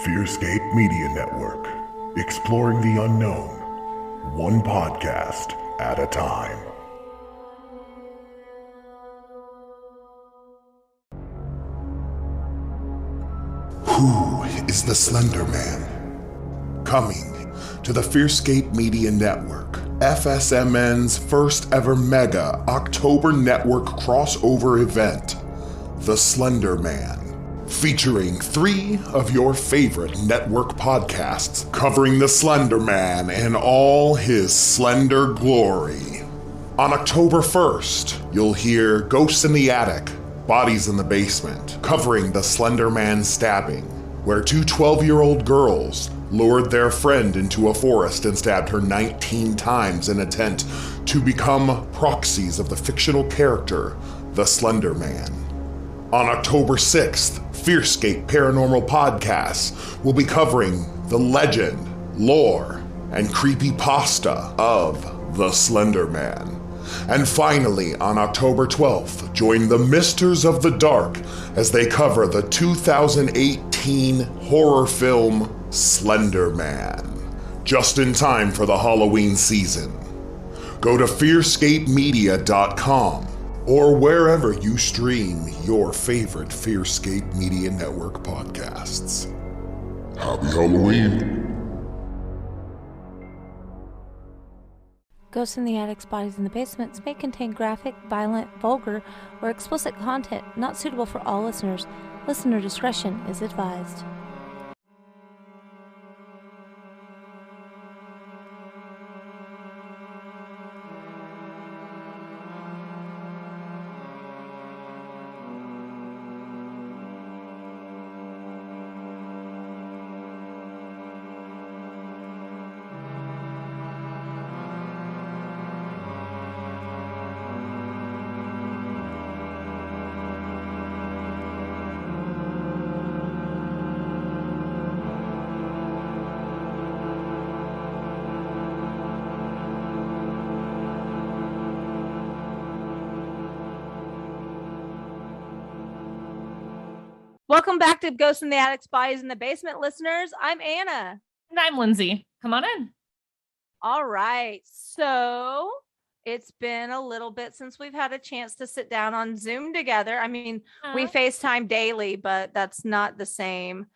Fearscape Media Network, exploring the unknown, one podcast at a time. Who is the Slender Man? Coming to the Fearscape Media Network, FSMN's first ever mega October network crossover event, The Slender Man. Featuring 3 of your favorite network podcasts covering the Slender Man in all his slender glory. On October 1st, you'll hear Ghosts in the Attic, Bodies in the Basement, covering the Slender Man stabbing, where 2 12-year-old girls lured their friend into a forest and stabbed her 19 times in attempt to become proxies of the fictional character, the Slender Man. On October 6th, Fearscape Paranormal Podcasts will be covering the legend, lore, and creepypasta of the Slender Man. And finally, on October 12th, join the Misters of the Dark as they cover the 2018 horror film Slender Man, just in time for the Halloween season. Go to fearscapemedia.com or wherever you stream your favorite Fearscape Media Network podcasts. Happy Halloween! Ghosts in the Attics, Bodies in the Basements may contain graphic, violent, vulgar, or explicit content not suitable for all listeners. Listener discretion is advised. Welcome back to Ghosts in the Attics, Bodies in the Basement, listeners. I'm Anna. And I'm Lindsey. Come on in. All right. So it's been a little bit since we've had a chance to sit down on Zoom together. I mean, we FaceTime daily, but that's not the same.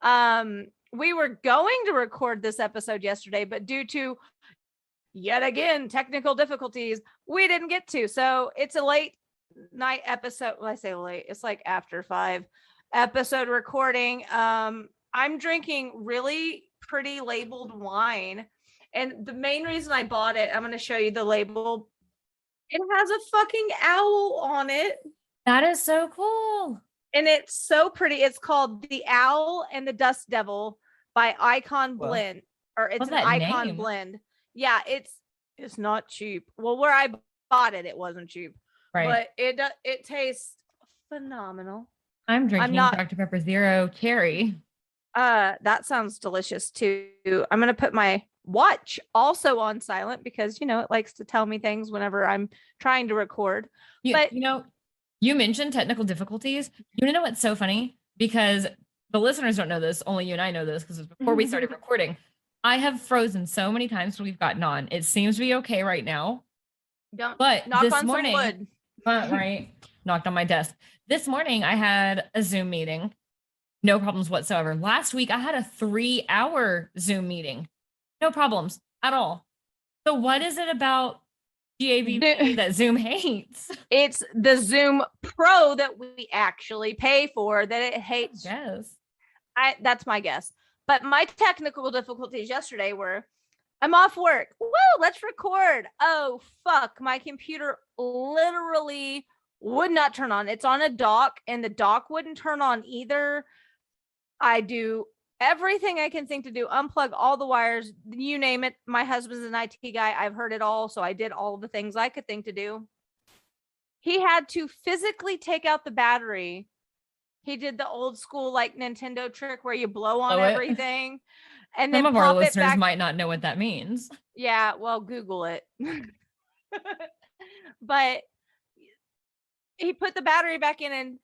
We were going to record this episode yesterday, but due to yet again technical difficulties, we didn't get to. So it's a late night episode. Well, I say late, it's like after 5 episode recording. I'm drinking really pretty labeled wine, and the main reason I bought it, I'm going to show you the label. It has a fucking owl on it. That is so cool. And it's so pretty. It's called The Owl and the Dust Devil by Icon Blend, or it's an Icon name? Blend. Yeah, it's not cheap. Well, where I bought it, it wasn't cheap, Right. but it tastes phenomenal. I'm drinking Dr. Pepper Zero Cherry. That sounds delicious too. I'm gonna put my watch also on silent because it likes to tell me things whenever I'm trying to record. You mentioned technical difficulties. You know what's so funny? Because the listeners don't know this, only you and I know this because it's before we started recording. I have frozen so many times when we've gotten on. It seems to be okay right now. But knock this on morning, some wood. Right, knocked on my desk. This morning I had a Zoom meeting. No problems whatsoever. Last week I had a 3-hour Zoom meeting. No problems at all. So what is it about GABP that Zoom hates? It's the Zoom Pro that we actually pay for that it hates. Yes. That's my guess. But my technical difficulties yesterday were, I'm off work. Woo, let's record. Oh, fuck. My computer literally would not turn on. It's on a dock and the dock wouldn't turn on either. I do everything I can think to do. Unplug all the wires, you name it. My husband's an IT guy. I've heard it all. So I did all the things I could think to do. He had to physically take out the battery. He did the old school like Nintendo trick where you blow on everything. And Some then of our listeners might not know what that means. Yeah, well, Google it. But he put the battery back in and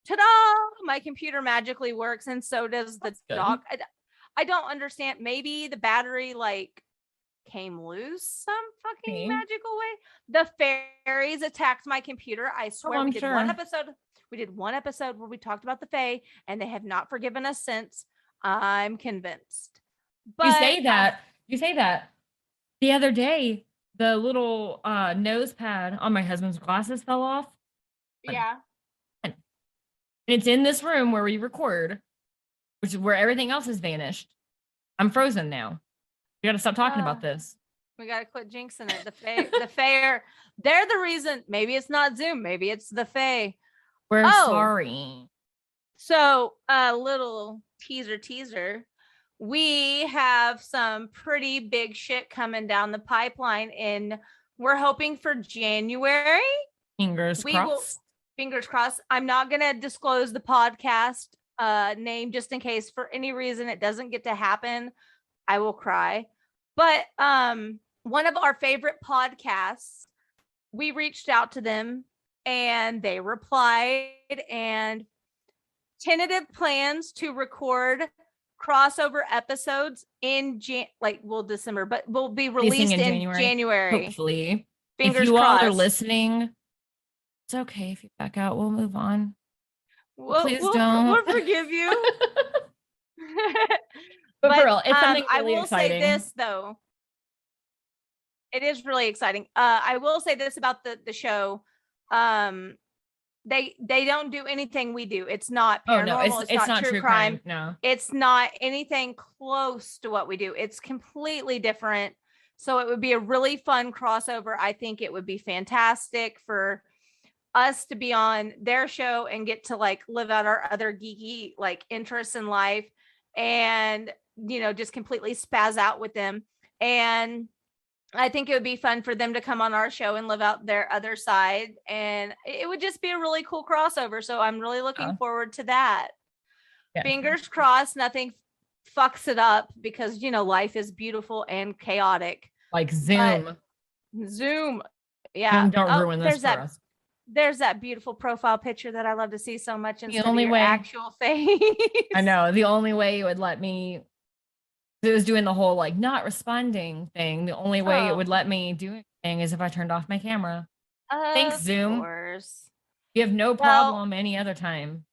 ta-da, my computer magically works, and so does the dock. I don't understand. Maybe the battery like came loose some fucking magical way. The fairies attacked my computer. I swear we did one episode. We did one episode where we talked about the fae, and they have not forgiven us since. I'm convinced. But you say that. The other day, the little nose pad on my husband's glasses fell off. Yeah. And it's in this room where we record, which is where everything else has vanished. I'm frozen now. We got to stop talking about this. We got to quit jinxing it. The fae, they're the reason. Maybe it's not Zoom. Maybe it's the fae. We're sorry. So a little teaser. We have some pretty big shit coming down the pipeline, and we're hoping for January. Fingers crossed. Fingers crossed. I'm not going to disclose the podcast name just in case for any reason it doesn't get to happen. I will cry. But one of our favorite podcasts, we reached out to them and they replied, and tentative plans to record crossover episodes in December, but will be released in January. Hopefully. Fingers if you crossed. all are listeing, it's okay if you back out. We'll move on. Please don't. We'll forgive you. but for real, it's something really I will exciting. say this though. It is really exciting. I will say this about the show. They don't do anything we do. It's not paranormal. It's not true crime. No, it's not anything close to what we do. It's completely different. So it would be a really fun crossover. I think it would be fantastic for us to be on their show and get to like live out our other geeky like interests in life, and just completely spaz out with them. And I think it would be fun for them to come on our show and live out their other side. And it would just be a really cool crossover. So I'm really looking forward to that. Yeah. Fingers crossed, nothing fucks it up, because, life is beautiful and chaotic. Like Zoom. Zoom. Yeah. Don't ruin this for us. There's that beautiful profile picture that I love to see so much instead of your actual face. I know. The only way it would let me, it was doing the whole like not responding thing. The only way it would let me do anything is if I turned off my camera. Thanks, Zoom. Of course. You have no problem any other time.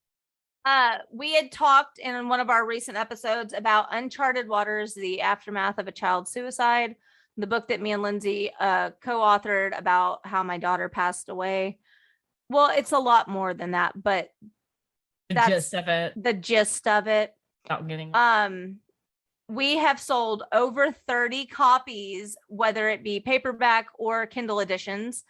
We had talked in one of our recent episodes about Uncharted Waters, the aftermath of a child's suicide, the book that me and Lindsey co-authored about how my daughter passed away. Well, it's a lot more than that, but that's gist of it. The gist of it. Not getting we have sold over 30 copies, whether it be paperback or Kindle editions.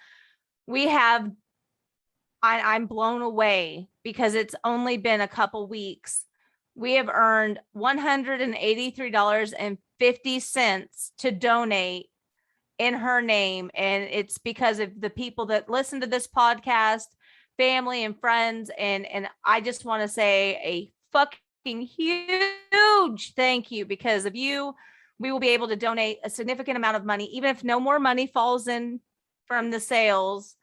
I'm blown away because it's only been a couple weeks. We have earned $183.50 to donate in her name. And it's because of the people that listen to this podcast, family and friends. And I just want to say a fucking huge thank you. Because of you, we will be able to donate a significant amount of money, even if no more money falls in from the sales.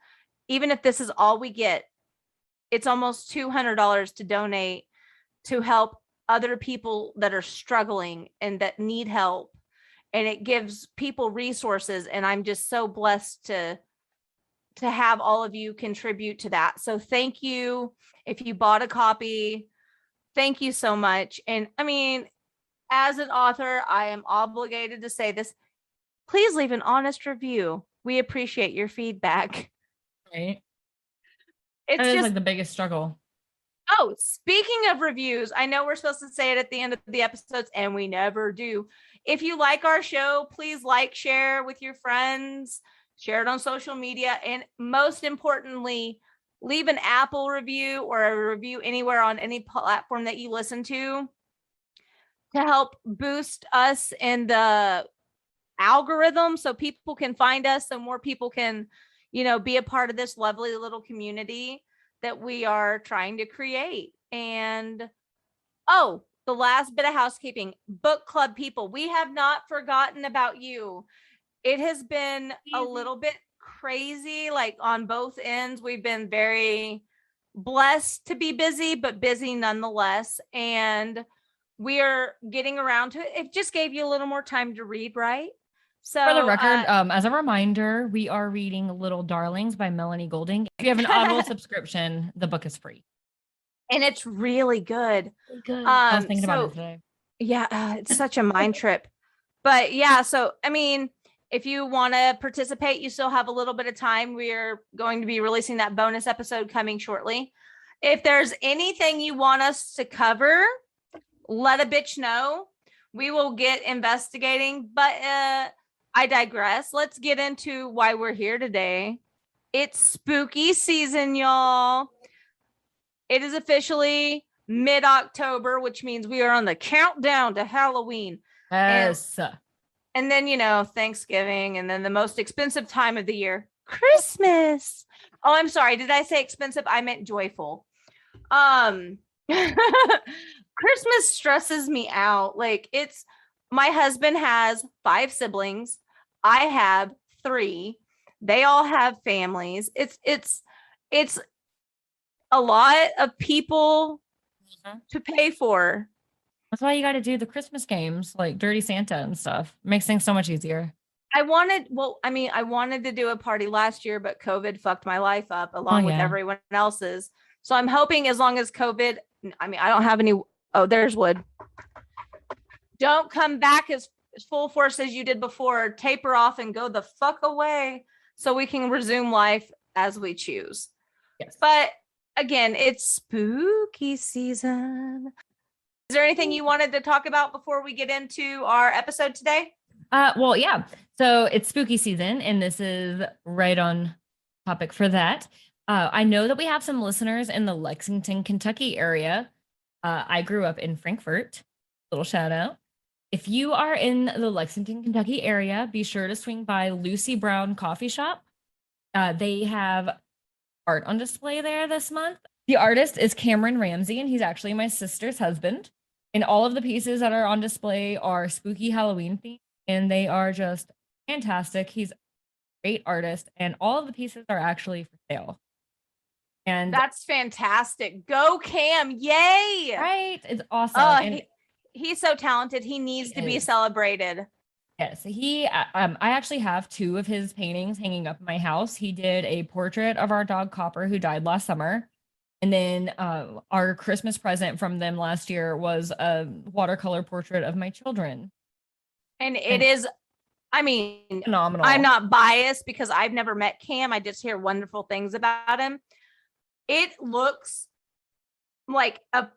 Even if this is all we get, it's almost $200 to donate to help other people that are struggling and that need help. And it gives people resources. And I'm just so blessed to have all of you contribute to that. So thank you. If you bought a copy, thank you so much. And I mean, as an author, I am obligated to say this. Please leave an honest review. We appreciate your feedback. Right. It's just just like the biggest struggle. Oh, speaking of reviews, I know we're supposed to say it at the end of the episodes, and we never do. If you like our show, please like, share with your friends, share it on social media, and most importantly, leave an Apple review or a review anywhere on any platform that you listen to help boost us in the algorithm so people can find us, so more people can be a part of this lovely little community that we are trying to create. And the last bit of housekeeping, book club people, we have not forgotten about you. It has been a little bit crazy, like on both ends. We've been very blessed to be busy, but busy nonetheless. And we are getting around to it. It just gave you a little more time to read, right? So For the record, as a reminder, we are reading Little Darlings by Melanie Golding. If you have an Audible subscription, the book is free. And it's really good. I was thinking about it today. Yeah, it's such a mind trip. But yeah, so I mean, if you want to participate, you still have a little bit of time. We're going to be releasing that bonus episode coming shortly. If there's anything you want us to cover, let a bitch know. We will get investigating, but I digress. Let's get into why we're here today. It's spooky season, y'all. It is officially mid-October, which means we are on the countdown to Halloween. Yes. And then, you know, Thanksgiving, and then the most expensive time of the year, Christmas. Oh, I'm sorry. Did I say expensive? I meant joyful. Christmas stresses me out. Like, my husband has 5 siblings. I have 3. They all have families. It's a lot of people to pay for. That's why you got to do the Christmas games like Dirty Santa and stuff. Makes things so much easier. I wanted to do a party last year, but COVID fucked my life up along with everyone else's. So I'm hoping as long as COVID, I don't have any. Oh, there's wood. Don't come back as full force as you did before. Taper off and go the fuck away so we can resume life as we choose. Yes. But again, it's spooky season. Is there anything you wanted to talk about before we get into our episode today? Well, yeah. So it's spooky season, and this is right on topic for that. I know that we have some listeners in the Lexington, Kentucky area. I grew up in Frankfort. Little shout out. If you are in the Lexington, Kentucky area, be sure to swing by Lucy Brown Coffee Shop. They have art on display there this month. The artist is Cameron Ramsey, and he's actually my sister's husband. And all of the pieces that are on display are spooky Halloween themed, and they are just fantastic. He's a great artist, and all of the pieces are actually for sale. And that's fantastic. Go Cam. Yay. Right. It's awesome. He's so talented. He needs to be celebrated. Yes. I actually have 2 of his paintings hanging up in my house. He did a portrait of our dog Copper, who died last summer. And then our Christmas present from them last year was a watercolor portrait of my children. And it is, phenomenal. I'm not biased because I've never met Cam. I just hear wonderful things about him. It looks like a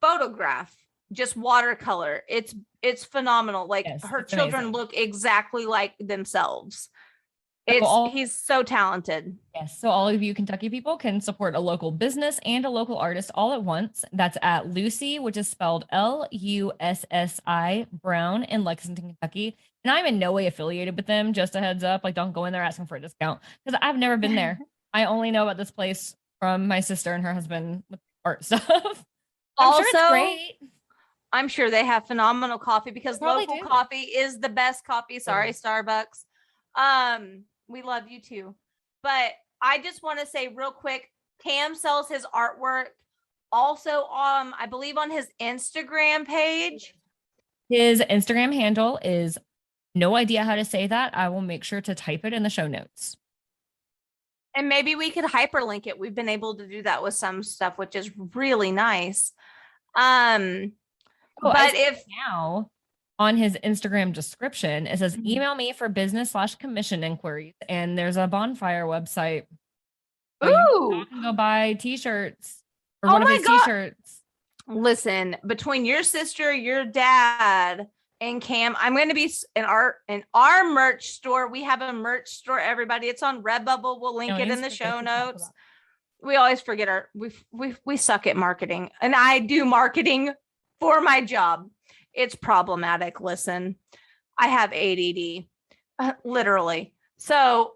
photograph, just watercolor. It's phenomenal. Like, yes, her children amazing. Look exactly like themselves. He's so talented. Yes. So all of you Kentucky people can support a local business and a local artist all at once. That's at Lucy, which is spelled Lussi Brown in Lexington, Kentucky. And I'm in no way affiliated with them. Just a heads up. Like, don't go in there asking for a discount because I've never been there. I only know about this place from my sister and her husband with art stuff. Also, sure it's great. I'm sure they have phenomenal coffee because local coffee is the best coffee. Sorry, Starbucks. We love you too. But I just want to say real quick, Cam sells his artwork also I believe on his Instagram page. His Instagram handle is, no idea how to say that. I will make sure to type it in the show notes. And maybe we could hyperlink it. We've been able to do that with some stuff, which is really nice. But if now on his Instagram description, it says, email me for business/commission inquiries. And there's a bonfire website. Ooh. You can go buy t-shirts or one of his t-shirts. Listen, between your sister, your dad, and Cam, I'm going to be in our merch store. We have a merch store, everybody. It's on Redbubble. We'll link it in the show notes. We always forget we suck at marketing, and I do marketing for my job. It's problematic. Listen, I have ADD, literally. So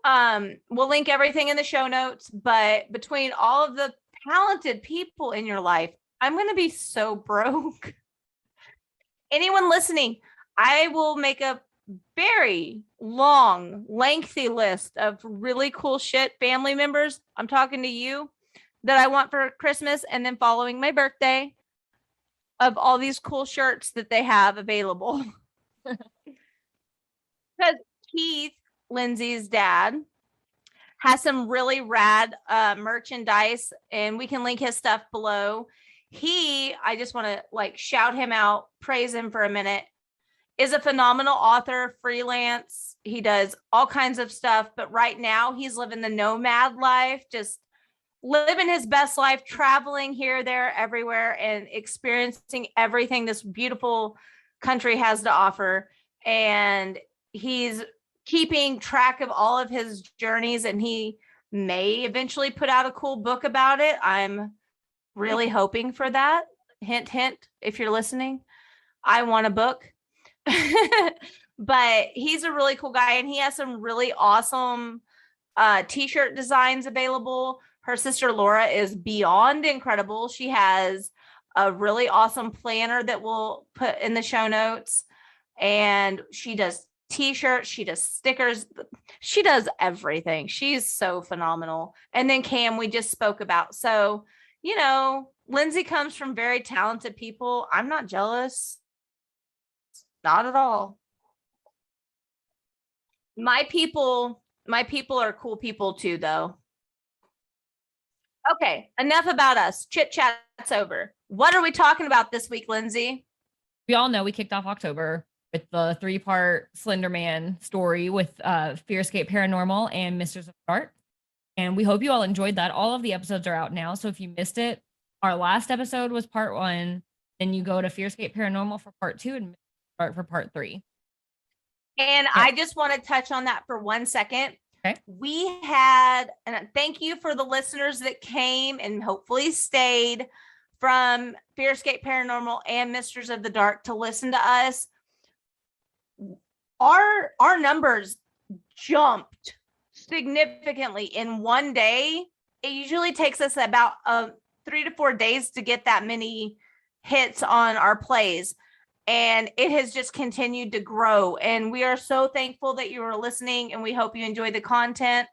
we'll link everything in the show notes. But between all of the talented people in your life, I'm going to be so broke. Anyone listening, I will make a very long, lengthy list of really cool shit family members. I'm talking to you that I want for Christmas, and then following my birthday, of all these cool shirts that they have available. Because Keith, Lindsey's dad, has some really rad merchandise, and we can link his stuff below. I just want to like shout him out, praise him for a minute, is a phenomenal author, freelance. He does all kinds of stuff, but right now he's living the nomad life, just living his best life, traveling here, there, everywhere, and experiencing everything this beautiful country has to offer. And he's keeping track of all of his journeys, and he may eventually put out a cool book about it. I'm really hoping for that. Hint, hint, if you're listening, I want a book. But he's a really cool guy, and he has some really awesome t-shirt designs available. Her sister Laura is beyond incredible. She has a really awesome planner that we'll put in the show notes, and she does t-shirts, she does stickers, she does everything. She's so phenomenal. And then Cam, we just spoke about. So, you know, Lindsey comes from very talented people. I'm not jealous. Not at all. My people are cool people too, though. Okay, enough about us. Chit chat's over. What are we talking about this week, Lindsey? We all know we kicked off October with the 3-part Slenderman story with Fearscape Paranormal and Misters of the Dark. And we hope you all enjoyed that. All of the episodes are out now. So if you missed it, our last episode was part 1. Then you go to Fearscape Paranormal for part 2 and start for part 3. And yeah. I just want to touch on that for 1 second. Okay. We had, and thank you for the listeners that came and hopefully stayed from Fearscape Paranormal and Misters of the Dark to listen to us. Our numbers jumped significantly in one day. It usually takes us about 3 to 4 days to get that many hits on our plays. And it has just continued to grow. And we are so thankful that you are listening, and we hope you enjoy the content.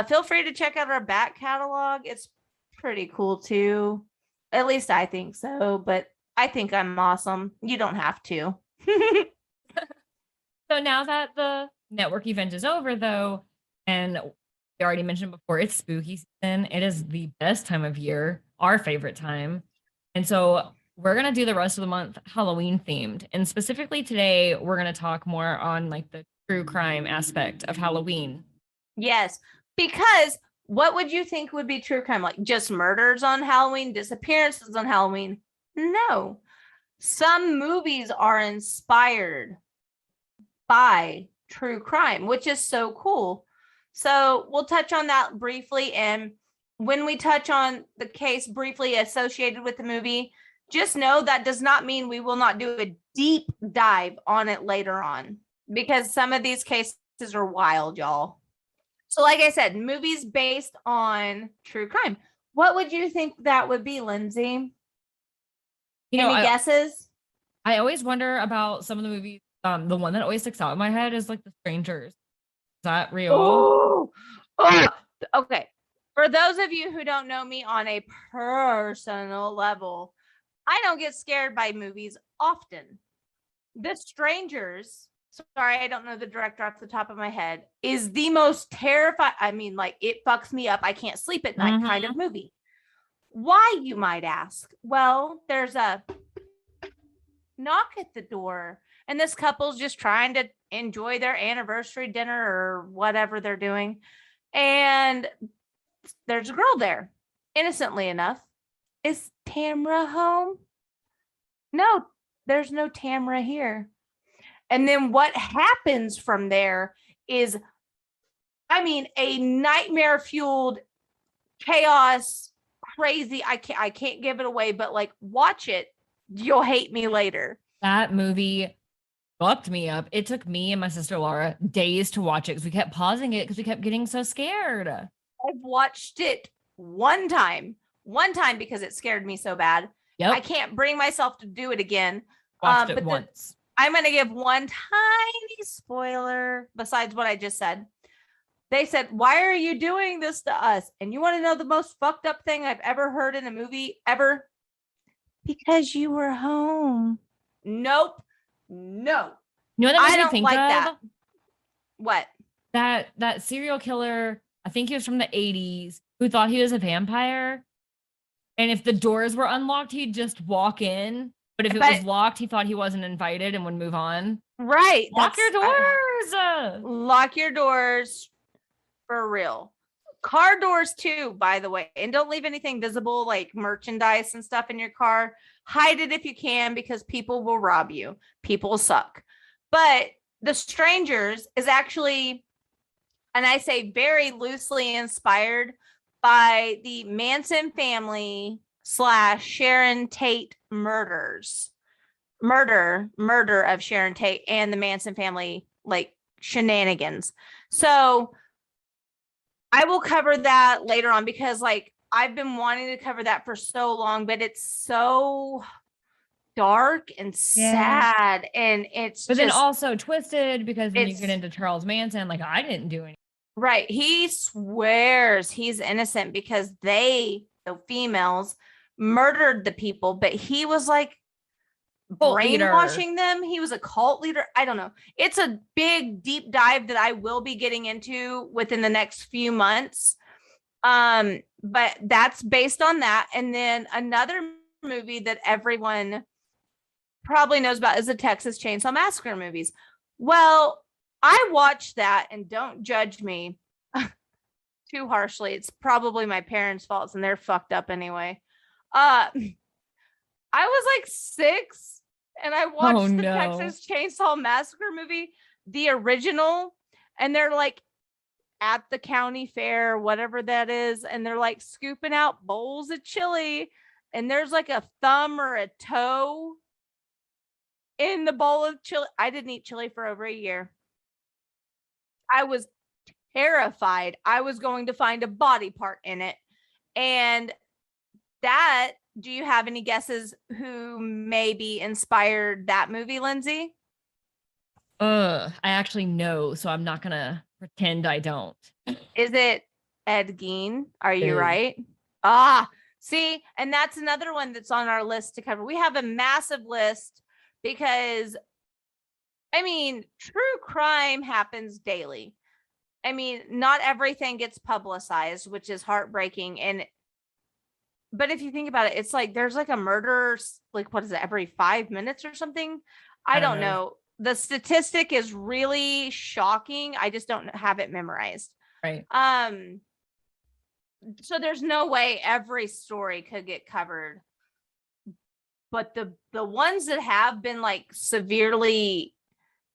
Feel free to check out our back catalog. It's pretty cool too. At least I think so, but I think I'm awesome. You don't have to. So now that the network event is over, though, and we already mentioned before, it's spooky season. It is the best time of year, our favorite time. And so we're going to do the rest of the month Halloween themed. And specifically today, we're going to talk more on like the true crime aspect of Halloween. Yes, because what would you think would be true crime? Like just murders on Halloween, disappearances on Halloween? No. Some movies are inspired by true crime, which is so cool. So we'll touch on that briefly. And when we touch on the case briefly associated with the movie, just know that does not mean we will not do a deep dive on it later on, because some of these cases are wild, y'all. So like I said, movies based on true crime. What would you think that would be, Lindsey? Any guesses? I always wonder about some of the movies. The one that always sticks out in my head is like The Strangers. Is that real? Oh. Okay. For those of you who don't know me on a personal level, I don't get scared by movies often. The Strangers, sorry, I don't know the director off the top of my head, is the most terrifying. I mean, like, it fucks me up. I can't sleep at night kind of movie. Why, you might ask? Well, there's a knock at the door, and this couple's just trying to enjoy their anniversary dinner or whatever they're doing. And there's a girl there, innocently enough. Is Tamra home? No, there's no Tamra here. And then what happens from there is, I mean, a nightmare fueled chaos, crazy. I can't give it away, but like, watch it. You'll hate me later. That movie fucked me up. It took me and my sister Laura days to watch it because we kept pausing it because we kept getting so scared. I've watched it one time because it scared me so bad. Yep. I can't bring myself to do it again. Watched it once. I'm going to give one tiny spoiler besides what I just said. They said, why are you doing this to us? And you want to know the most fucked up thing I've ever heard in a movie ever? Because you were home. Nope. No. You know what that I makes me don't think like of? that. What? That serial killer, I think he was from the 80s, who thought he was a vampire. And if the doors were unlocked, he'd just walk in. But if it was locked, he thought he wasn't invited and would move on. Right. Lock your doors. Lock your doors for real. Car doors too, by the way. And don't leave anything visible like merchandise and stuff in your car. Hide it if you can, because people will rob you. People suck. But The Strangers is actually, and I say very loosely inspired by the Manson family / Sharon Tate murder of Sharon Tate and the Manson family, like shenanigans. So I will cover that later on, because like I've been wanting to cover that for so long, but it's so dark and sad, and it's but then also twisted, because when you get into Charles Manson, like, I didn't do anything. Right. He swears he's innocent because the females, murdered the people, but he was like brainwashing them. He was a cult leader. I don't know. It's a big deep dive that I will be getting into within the next few months. But that's based on that. And then another movie that everyone probably knows about is the Texas Chainsaw Massacre movies. Well, I watched that, and don't judge me too harshly. It's probably my parents' faults, and they're fucked up anyway. I was like 6, and I watched the Texas Chainsaw Massacre movie, the original, and they're like at the county fair, whatever that is, and they're like scooping out bowls of chili, and there's like a thumb or a toe in the bowl of chili. I didn't eat chili for over a year. I was terrified I was going to find a body part in it. And that, do you have any guesses who maybe inspired that movie, Lindsay? I actually know, so I'm not gonna pretend I don't. Is it Ed Gein? Are you right? See, and that's another one that's on our list to cover. We have a massive list because, I mean, true crime happens daily. I mean, not everything gets publicized, which is heartbreaking. But if you think about it, it's like there's like a murder, like, what is it, every 5 minutes or something? I don't know. The statistic is really shocking. I just don't have it memorized. Right. So there's no way every story could get covered. But the ones that have been like severely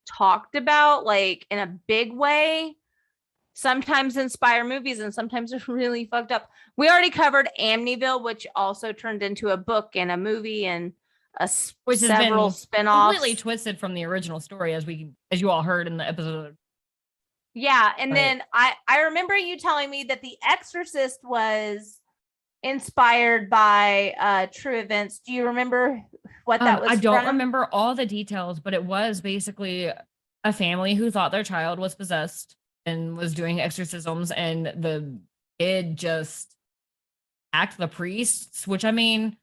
talked about, like in a big way, sometimes inspire movies and sometimes are really fucked up. We already covered Amityville, which also turned into a book and a movie and several spinoffs. Completely twisted from the original story, as you all heard in the episode. Yeah, and then I remember you telling me that The Exorcist was inspired by true events. Do you remember what that was? I don't remember all the details, but it was basically a family who thought their child was possessed and was doing exorcisms, and the kid just act the priests, which, I mean,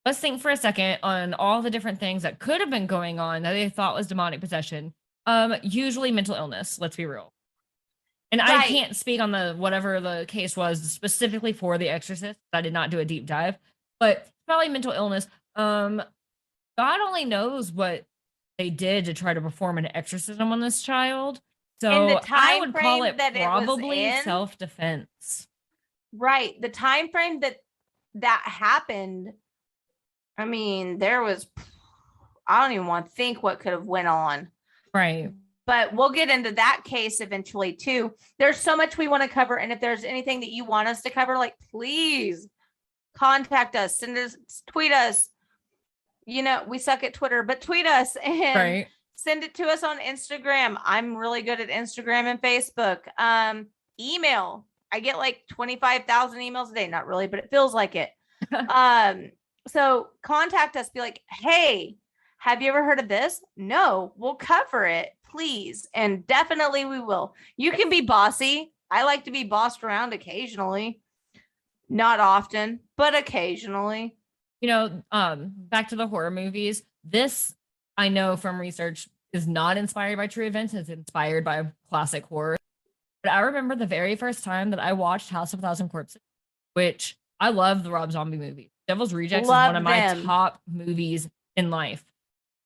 let's think for a second on all the different things that could have been going on that they thought was demonic possession. Usually mental illness, let's be real. And I can't speak on whatever the case was specifically for The Exorcist. I did not do a deep dive, but probably mental illness. God only knows what they did to try to perform an exorcism on this child. So I would call it probably self-defense. Right. The time frame that happened, I mean, I don't even want to think what could have went on. Right. But we'll get into that case eventually too. There's so much we want to cover. And if there's anything that you want us to cover, like, please contact us, tweet us. You know, we suck at Twitter, but tweet us and send it to us on Instagram. I'm really good at Instagram and Facebook. Email. I get like 25,000 emails a day. Not really, but it feels like it. So contact us. Be like, hey, have you ever heard of this? No, we'll cover it, please. And definitely we will. You can be bossy. I like to be bossed around occasionally. Not often, but occasionally. Back to the horror movies. This, I know from research, is not inspired by true events. It's inspired by classic horror. But I remember the very first time that I watched House of a Thousand Corpses, which I love the Rob Zombie movie. Devil's Rejects is one of my top movies in life.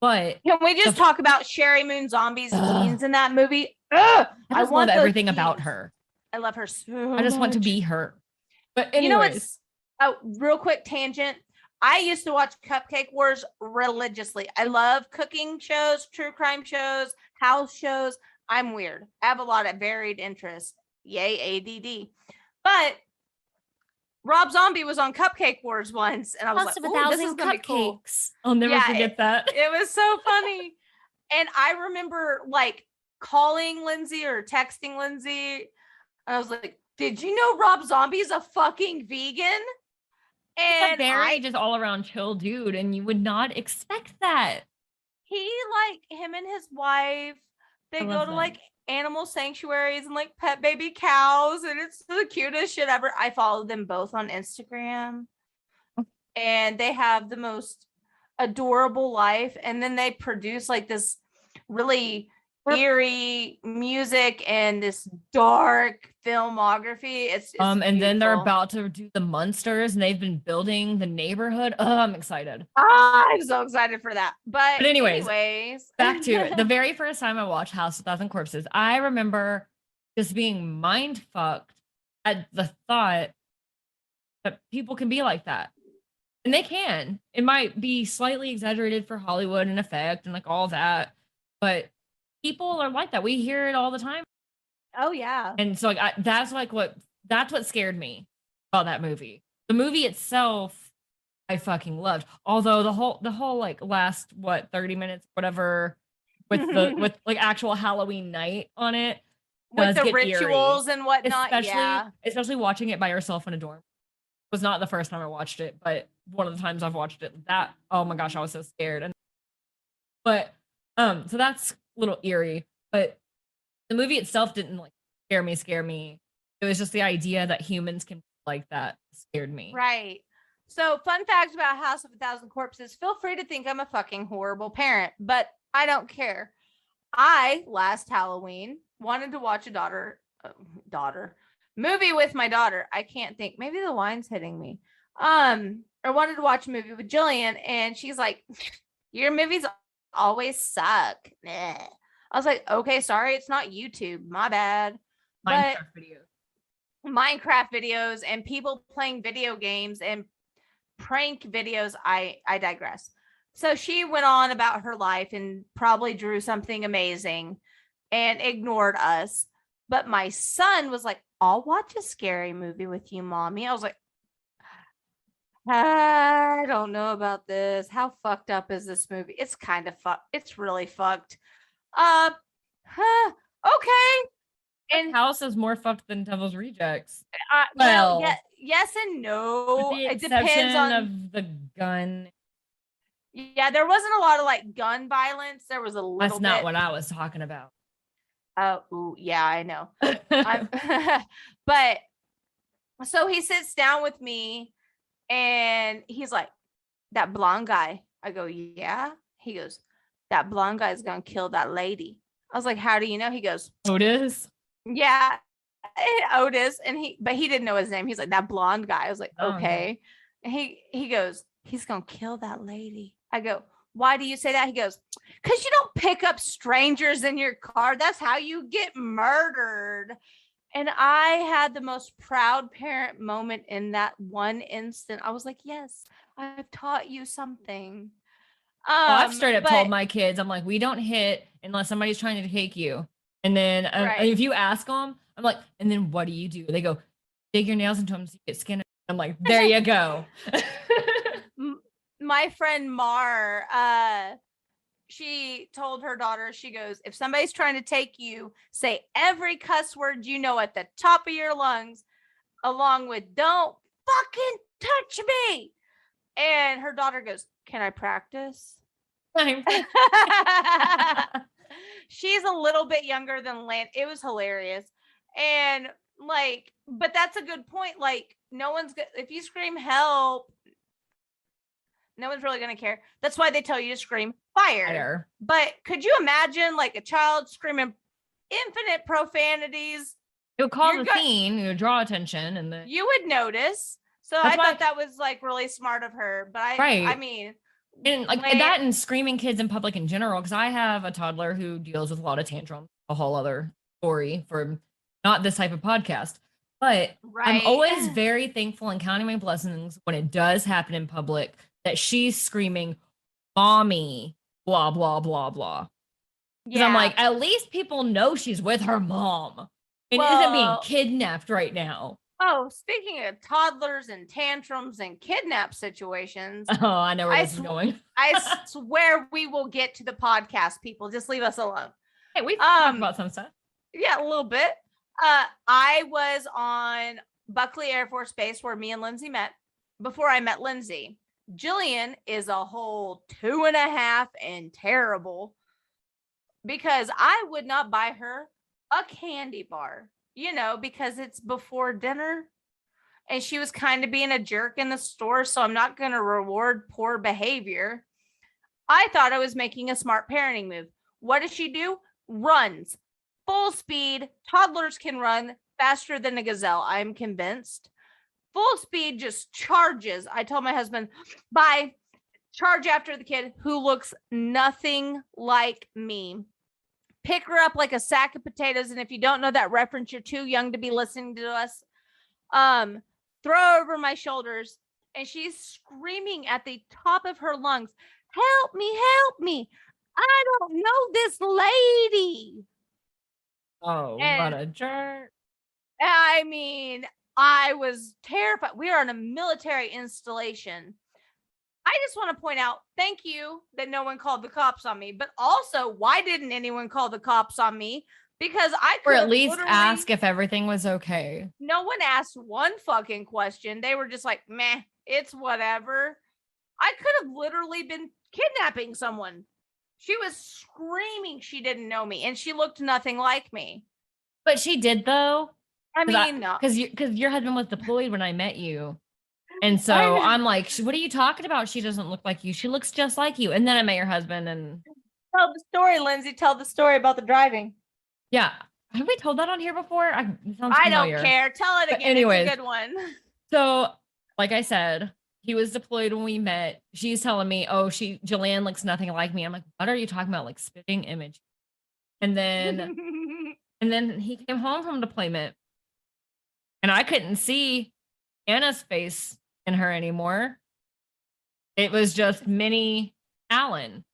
But can we just talk about Sherry Moon Zombie's scenes in that movie? I love everything about her. I love her so I just want to be her. But anyways, real quick tangent. I used to watch Cupcake Wars religiously. I love cooking shows, true crime shows, house shows. I'm weird. I have a lot of varied interests. Yay, ADD. But Rob Zombie was on Cupcake Wars once, and I was like, this is gonna be cool. I'll never forget that. It was so funny. And I remember like calling Lindsey or texting Lindsey. I was like, did you know Rob Zombie is a fucking vegan? And very just all around chill dude, and you would not expect that. He like him and his wife, they go to like animal sanctuaries and like pet baby cows, and it's the cutest shit ever. I follow them both on Instagram, and they have the most adorable life. And then they produce like this really eerie music and this dark filmography. It's and beautiful. Then they're about to do the monsters, and they've been building the neighborhood. Oh, I'm excited. I'm so excited for that. But anyways, back to it. The very first time I watched House of a Thousand Corpses, I remember just being mind fucked at the thought that people can be like that. And they can. It might be slightly exaggerated for Hollywood and effect and like all that, but people are like that. We hear it all the time. Oh yeah. And so like that's what scared me about that movie. The movie itself, I fucking loved. Although the whole like last 30 minutes, whatever, with like actual Halloween night on it, with the rituals eerie. And whatnot. Especially watching it by yourself in a dorm. It was not the first time I watched it, but one of the times I've watched it. That, oh my gosh, I was so scared. But so that's a little eerie, but the movie itself didn't like scare me. It was just the idea that humans can be like that scared me. Right. So fun fact about House of a Thousand Corpses, feel free to think I'm a fucking horrible parent, but I don't care. I, last Halloween, wanted to watch a movie with my daughter. I can't think. Maybe the wine's hitting me. I wanted to watch a movie with Jillian, and she's like, your movies always suck. Nah. I was like, okay, sorry, it's not YouTube. My bad. Minecraft videos and people playing video games and prank videos. I digress. So she went on about her life and probably drew something amazing and ignored us. But my son was like, I'll watch a scary movie with you, mommy. I was like, I don't know about this. How fucked up is this movie? It's kind of fucked. It's really fucked. Okay. And House is more fucked than Devil's Rejects. Yes and no. It depends on of the gun. Yeah, there wasn't a lot of like gun violence. There was a little. That's not what I was talking about. Oh, yeah, I know. But so he sits down with me and he's like, that blonde guy. I go, yeah. He goes, that blonde guy is gonna kill that lady. I was like, how do you know? He goes, Otis. Yeah, Otis. And he didn't know his name. He's like, that blonde guy. I was like, okay. And he goes, he's gonna kill that lady. I go, why do you say that? He goes, because you don't pick up strangers in your car. That's how you get murdered. And I had the most proud parent moment in that one instant. I was like, yes, I've taught you something. I've straight up told my kids, I'm like, we don't hit unless somebody's trying to take you. And then if you ask them, I'm like, and then what do you do? They go, dig your nails into them so you get skin. I'm like, there you go. My friend Mar, she told her daughter, she goes, if somebody's trying to take you, say every cuss word you know at the top of your lungs, along with don't fucking touch me. And her daughter goes, can I practice? She's a little bit younger than Lan. It was hilarious. And Like, but that's a good point. Like, if you scream help, no one's really going to care. That's why they tell you to scream fire. But could you imagine like a child screaming infinite profanities? It would cause a scene, it would draw attention, and then you would notice. So I thought that was like really smart of her. But I mean, and like that and screaming kids in public in general, because I have a toddler who deals with a lot of tantrums, a whole other story for not this type of podcast. But I'm always very thankful and counting my blessings when it does happen in public that she's screaming, mommy, blah, blah, blah, blah. Because I'm like, at least people know she's with her mom and isn't being kidnapped right now. Oh, speaking of toddlers and tantrums and kidnap situations. Oh, I know where this is going. I swear we will get to the podcast, people. Just leave us alone. Hey, we've talked about some stuff. Yeah, a little bit. I was on Buckley Air Force Base where me and Lindsey met. Before I met Lindsey, Jillian is a whole 2.5 and terrible because I would not buy her a candy bar, because it's before dinner and she was kind of being a jerk in the store. So I'm not going to reward poor behavior. I thought I was making a smart parenting move. What does she do? Runs full speed. Toddlers can run faster than a gazelle. I'm convinced. Full speed, just charges. I told my husband, bye, charge after the kid who looks nothing like me. Pick her up like a sack of potatoes. And if you don't know that reference, you're too young to be listening to us. Throw her over my shoulders. And she's screaming at the top of her lungs, help me, help me. I don't know this lady. Oh, what a jerk. I mean, I was terrified. We are on a military installation. I just want to point out, thank you that no one called the cops on me, but also why didn't anyone call the cops on me? Because I could or at least ask if everything was okay. No one asked one fucking question. They were just like, meh, it's whatever. I could have literally been kidnapping someone. She was screaming she didn't know me and she looked nothing like me. But she did though. I mean, no. Because your husband was deployed when I met you. And so I'm like, what are you talking about? She doesn't look like you. She looks just like you. And then I met your husband and... Tell the story, Lindsey. Tell the story about the driving. Yeah. Have we told that on here before? I don't care. Tell it again. Anyways, it's a good one. So, like I said, he was deployed when we met. She's telling me, Jillian looks nothing like me. I'm like, what are you talking about? Like spitting image. And then, he came home from deployment and I couldn't see Anna's face in her anymore. It was just mini Alan.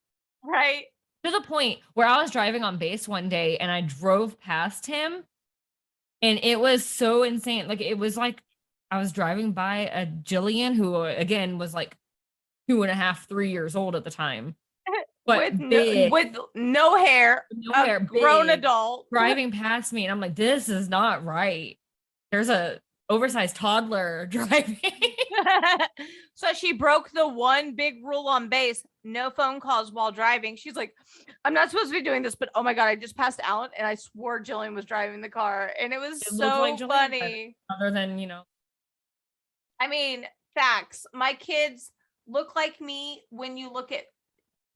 Right. To the point where I was driving on base one day and I drove past him and it was so insane. Like, it was like I was driving by a Jillian who, again, was like 2.5, 3 years old at the time. But with no hair, grown adult driving past me. And I'm like, this is not right. There's a oversized toddler driving. So she broke the one big rule on base: no phone calls while driving. She's like, I'm not supposed to be doing this, but oh my God, I just passed Alan and I swore Jillian was driving the car. And it was so like funny. Other than, I mean, facts. My kids look like me when you look at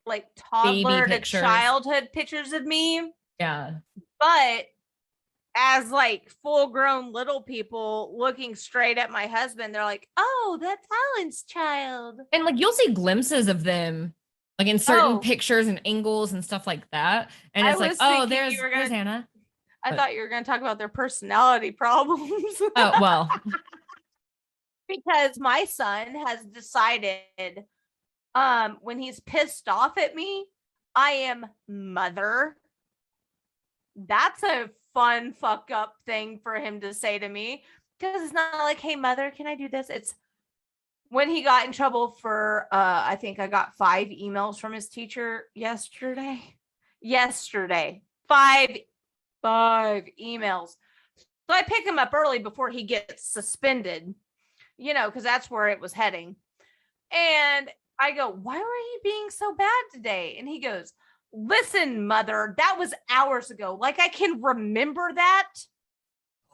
like toddler to childhood pictures of me. Yeah. But as like full grown little people looking straight at my husband, they're like, oh, that's Alan's child. And like you'll see glimpses of them like in certain pictures and angles and stuff like that. And it's like, there's Anna. I thought you were going to talk about their personality problems. Oh, well. Because my son has decided when he's pissed off at me, I am mother. That's a fun fuck up thing for him to say to me, because it's not like, hey mother, can I do this? It's when he got in trouble for I think I got 5 emails from his teacher yesterday 5 emails. So I pick him up early before he gets suspended, because that's where it was heading. And I go, why were you being so bad today? And he goes, listen, mother, that was hours ago. Like, I can remember that.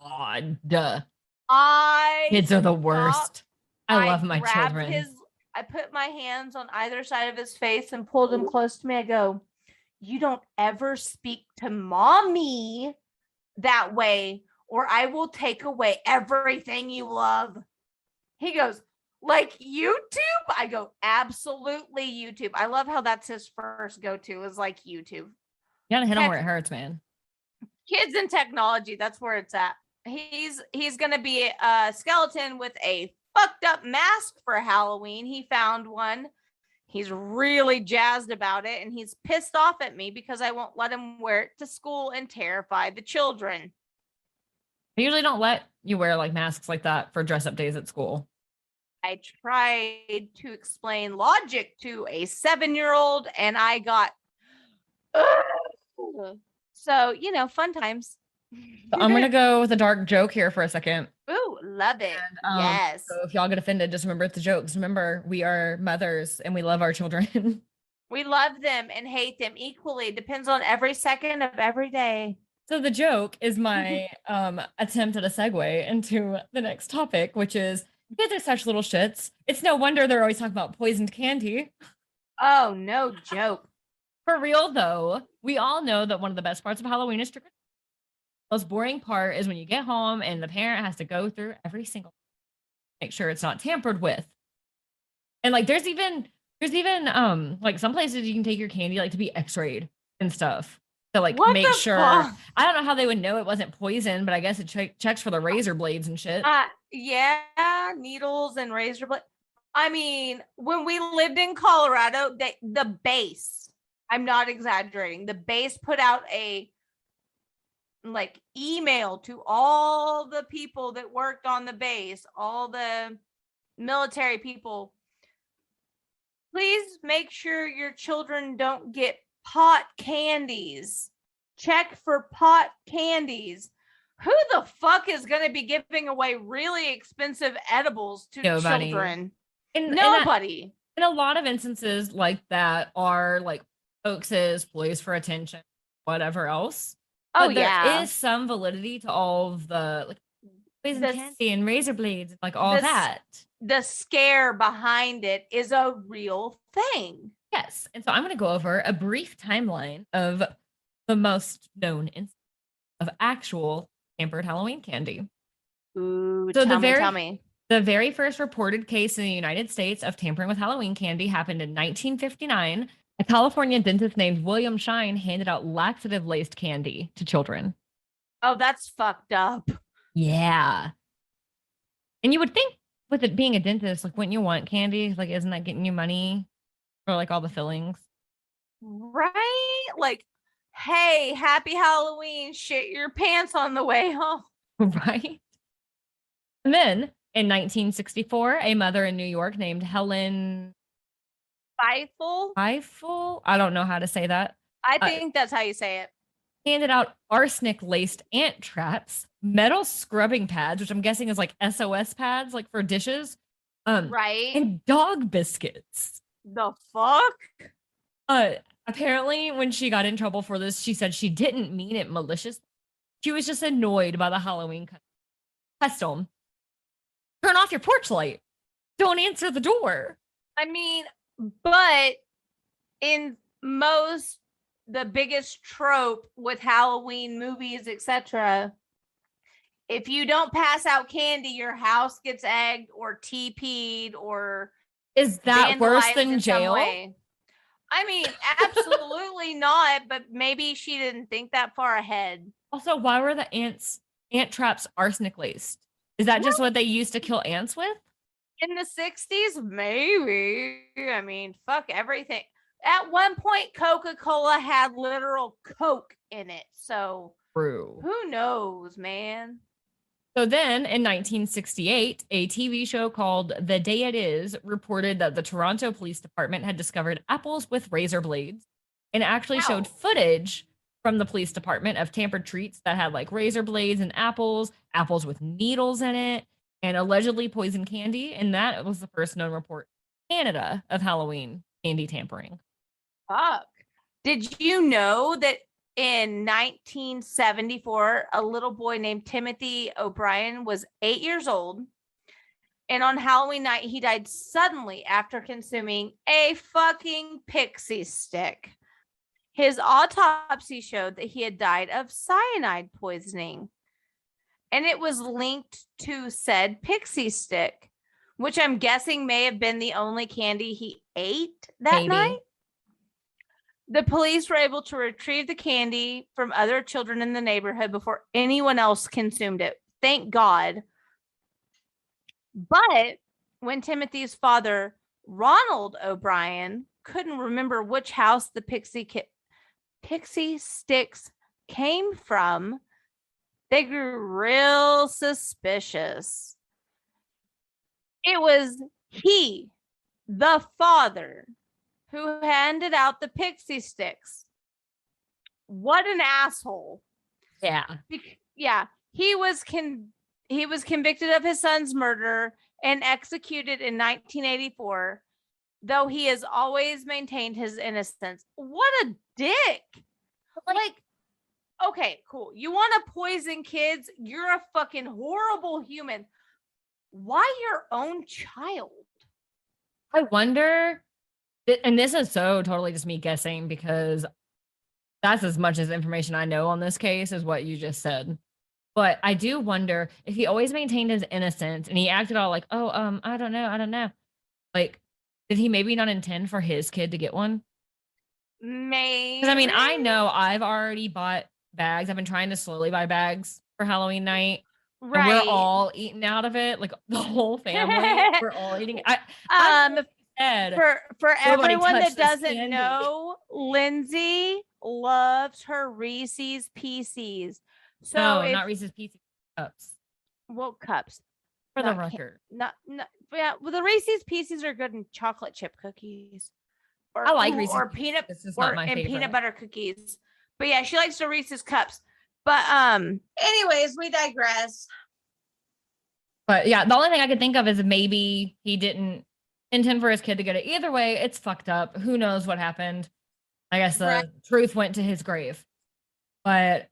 God. Kids are the stopped. worst. I love my grabbed children. I put my hands on either side of his face and pulled him close to me. I go, you don't ever speak to mommy that way, or I will take away everything you love. He goes, like YouTube? I go, absolutely YouTube. I love how that's his first go-to is like YouTube. You gotta hit him where it hurts, man. Kids and technology, that's where it's at. He's gonna be a skeleton with a fucked up mask for Halloween. He found one. He's really jazzed about it, and he's pissed off at me because I won't let him wear it to school and terrify the children. I usually don't let you wear like masks like that for dress up days at school. I tried to explain logic to a 7-year-old, and I got so fun times. So I'm gonna go with a dark joke here for a second. Ooh, love it. Yes. So if y'all get offended, just remember it's a joke. Remember, we are mothers and we love our children. We love them and hate them equally. Depends on every second of every day. So the joke is my attempt at a segue into the next topic, which is kids are such little shits. It's no wonder they're always talking about poisoned candy. Oh, no joke. For real though, we all know that one of the best parts of Halloween is trick or treat. The most boring part is when you get home and the parent has to go through every single make sure it's not tampered with. And like there's even like some places you can take your candy like to be x-rayed and stuff. So like What make the sure fuck? I don't know how they would know it wasn't poison, but I guess it checks for the razor blades and shit. Yeah, needles and razor blade. I mean, when we lived in Colorado, the base, I'm not exaggerating, the base put out a like email to all the people that worked on the base, all the military people. Please make sure your children don't get pot candies. Check for pot candies. Who the fuck is going to be giving away really expensive edibles to Nobody. children? Nobody. In a lot of instances like that are like hoaxes, ploys for attention, whatever else. But there is some validity to all of the like poison candy and razor blades, like all that. The scare behind it is a real thing. Yes. And so I'm going to go over a brief timeline of the most known instance of actual tampered Halloween candy. Ooh, so tell me. The very first reported case in the United States of tampering with Halloween candy happened in 1959. A California dentist named William Shine handed out laxative-laced candy to children. Oh, that's fucked up. Yeah. And you would think with it being a dentist, like, wouldn't you want candy? Like, isn't that getting you money for, like, all the fillings? Right? Like, hey, happy Halloween. Shit your pants on the way home. Right? And then, in 1964, a mother in New York named Helen... Feifel? I don't know how to say that. I think that's how you say it. Handed out arsenic-laced ant traps, metal scrubbing pads, which I'm guessing is like SOS pads, like for dishes. Right. And dog biscuits. The fuck? Apparently, when she got in trouble for this, she said she didn't mean it maliciously. She was just annoyed by the Halloween custom. Turn off your porch light. Don't answer the door. I mean, but in the biggest trope with Halloween movies, etc., if you don't pass out candy, your house gets egged or TP'd or is that worse than jail? I mean, absolutely not, but maybe she didn't think that far ahead. Also, why were the ant traps arsenic laced? Is that just what they used to kill ants with? In the 60s, maybe. I mean, fuck everything. At one point, Coca-Cola had literal Coke in it. So, true. Who knows, man? So then in 1968, a TV show called The Day It Is reported that the Toronto Police Department had discovered apples with razor blades and actually showed footage from the police department of tampered treats that had like razor blades and apples with needles in it, and allegedly poison candy. And that was the first known report in Canada of Halloween candy tampering. Fuck. Did you know that in 1974, a little boy named Timothy O'Brien was 8 years old. And on Halloween night, he died suddenly after consuming a fucking pixie stick. His autopsy showed that he had died of cyanide poisoning. And it was linked to said pixie stick, which I'm guessing may have been the only candy he ate that night. The police were able to retrieve the candy from other children in the neighborhood before anyone else consumed it. Thank God. But when Timothy's father, Ronald O'Brien, couldn't remember which house the pixie sticks came from, they grew real suspicious. It was he, the father, who handed out the pixie sticks. What an asshole. Yeah. Yeah. He was convicted of his son's murder and executed in 1984, though he has always maintained his innocence. What a dick. Like, okay, cool. You want to poison kids? You're a fucking horrible human. Why your own child? I wonder, and this is so totally just me guessing because that's as much as information I know on this case is what you just said. But I do wonder if he always maintained his innocence and he acted all like, oh, I don't know. Like, did he maybe not intend for his kid to get one? Maybe. Because I mean, I know I've already bought bags. I've been trying to slowly buy bags for Halloween night. Right. And we're all eating out of it. Like the whole family. We're all eating. For everyone that doesn't candy. know, Lindsey loves her Reese's Pieces. So not Reese's Pieces cups. Well, cups. For the record. Yeah, well, the Reese's Pieces are good in chocolate chip cookies. I like Reese's or peanut this is not my and favorite. peanut butter cookies. But yeah, she likes the Reese's cups. But anyways, we digress. But yeah, the only thing I could think of is maybe he didn't intend for his kid to get it. Either way, it's fucked up. Who knows what happened? I guess the truth went to his grave. But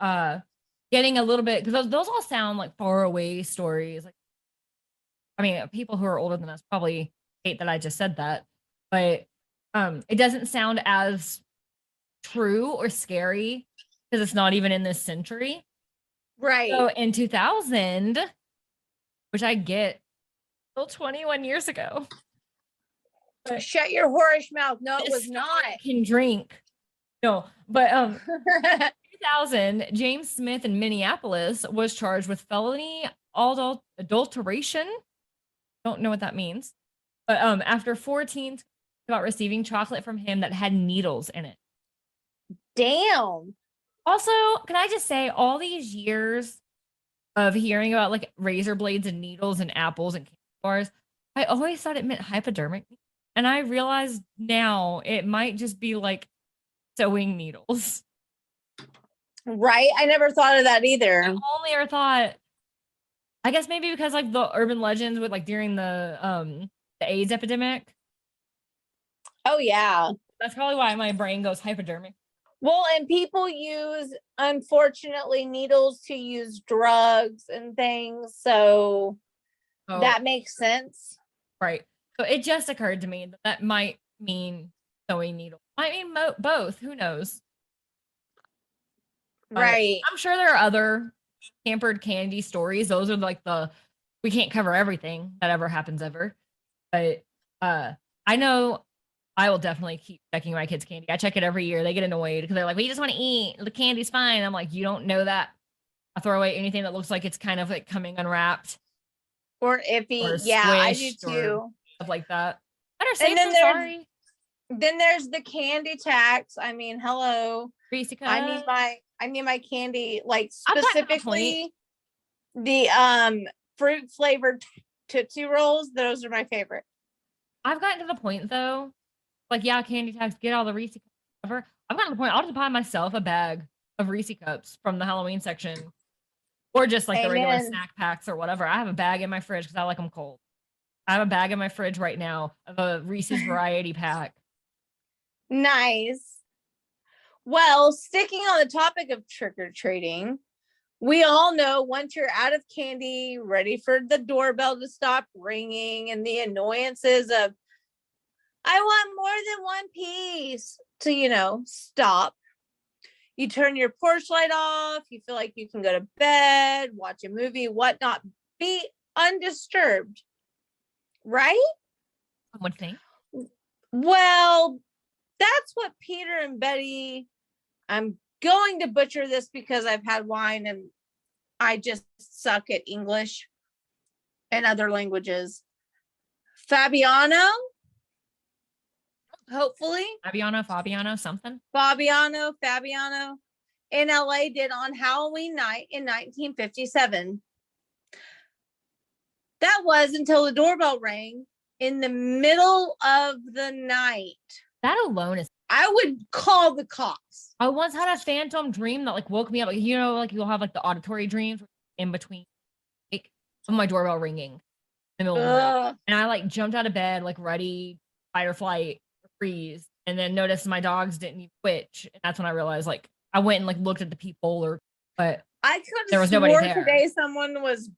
getting a little bit, because those all sound like far away stories. Like, I mean, people who are older than us probably hate that I just said that, but it doesn't sound as true or scary because it's not even in this century. Right. So in 2000, which I get, still 21 years ago. But shut your whorish mouth. No, it was not. Can drink. No, but 2000, James Smith in Minneapolis was charged with felony adulteration. Don't know what that means. But after 14 about receiving chocolate from him that had needles in it. Damn. Also, can I just say all these years of hearing about like razor blades and needles and apples and candy bars, I always thought it meant hypodermic. And I realized now it might just be like sewing needles. Right. I never thought of that either. I only ever thought, I guess maybe because like the urban legends with like during the AIDS epidemic. Oh yeah. That's probably why my brain goes hypodermic. Well, and people use, unfortunately, needles to use drugs and things. So that makes sense. Right. So it just occurred to me that might mean sewing needle. Might mean both. Who knows? Right. I'm sure there are other tampered candy stories. Those are like we can't cover everything that ever happens ever. But I know I will definitely keep checking my kids' candy. I check it every year. They get annoyed because they're like, we just want to eat. The candy's fine. I'm like, you don't know that. I throw away anything that looks like it's kind of like coming unwrapped. Or iffy. Or yeah, I do too. Stuff like that. Better safe and then than sorry. Then there's the candy tax. I mean, hello. Reese cups. I need my candy, like specifically the fruit flavored Tootsie Rolls. Those are my favorite. I've gotten to the point though, like, yeah, candy tax, get all the Reese cups, whatever. I've gotten to the point, I'll just buy myself a bag of Reese cups from the Halloween section, or just like the regular snack packs or whatever. I have a bag in my fridge because I like them cold. I have a bag in my fridge right now of a Reese's variety pack. Nice. Well, sticking on the topic of trick-or-treating, we all know once you're out of candy, ready for the doorbell to stop ringing and the annoyances of, I want more than one piece to, stop. You turn your porch light off. You feel like you can go to bed, watch a movie, whatnot, be undisturbed. Right? I would think. Well, that's what Peter and Betty, I'm going to butcher this because I've had wine and I just suck at English and other languages. Fabiano, hopefully. Fabiano, something. Fabiano in LA did on Halloween night in 1957. That was until the doorbell rang in the middle of the night. That alone is. I would call the cops. I once had a phantom dream that like woke me up. Like, like you'll have like the auditory dreams in between, like of my doorbell ringing in the middle of the night. And I like jumped out of bed, like ready, fight or flight, or freeze, and then noticed my dogs didn't even twitch. And that's when I realized, like, I went and like looked at the peephole, but I could there was have nobody swore there. Today someone was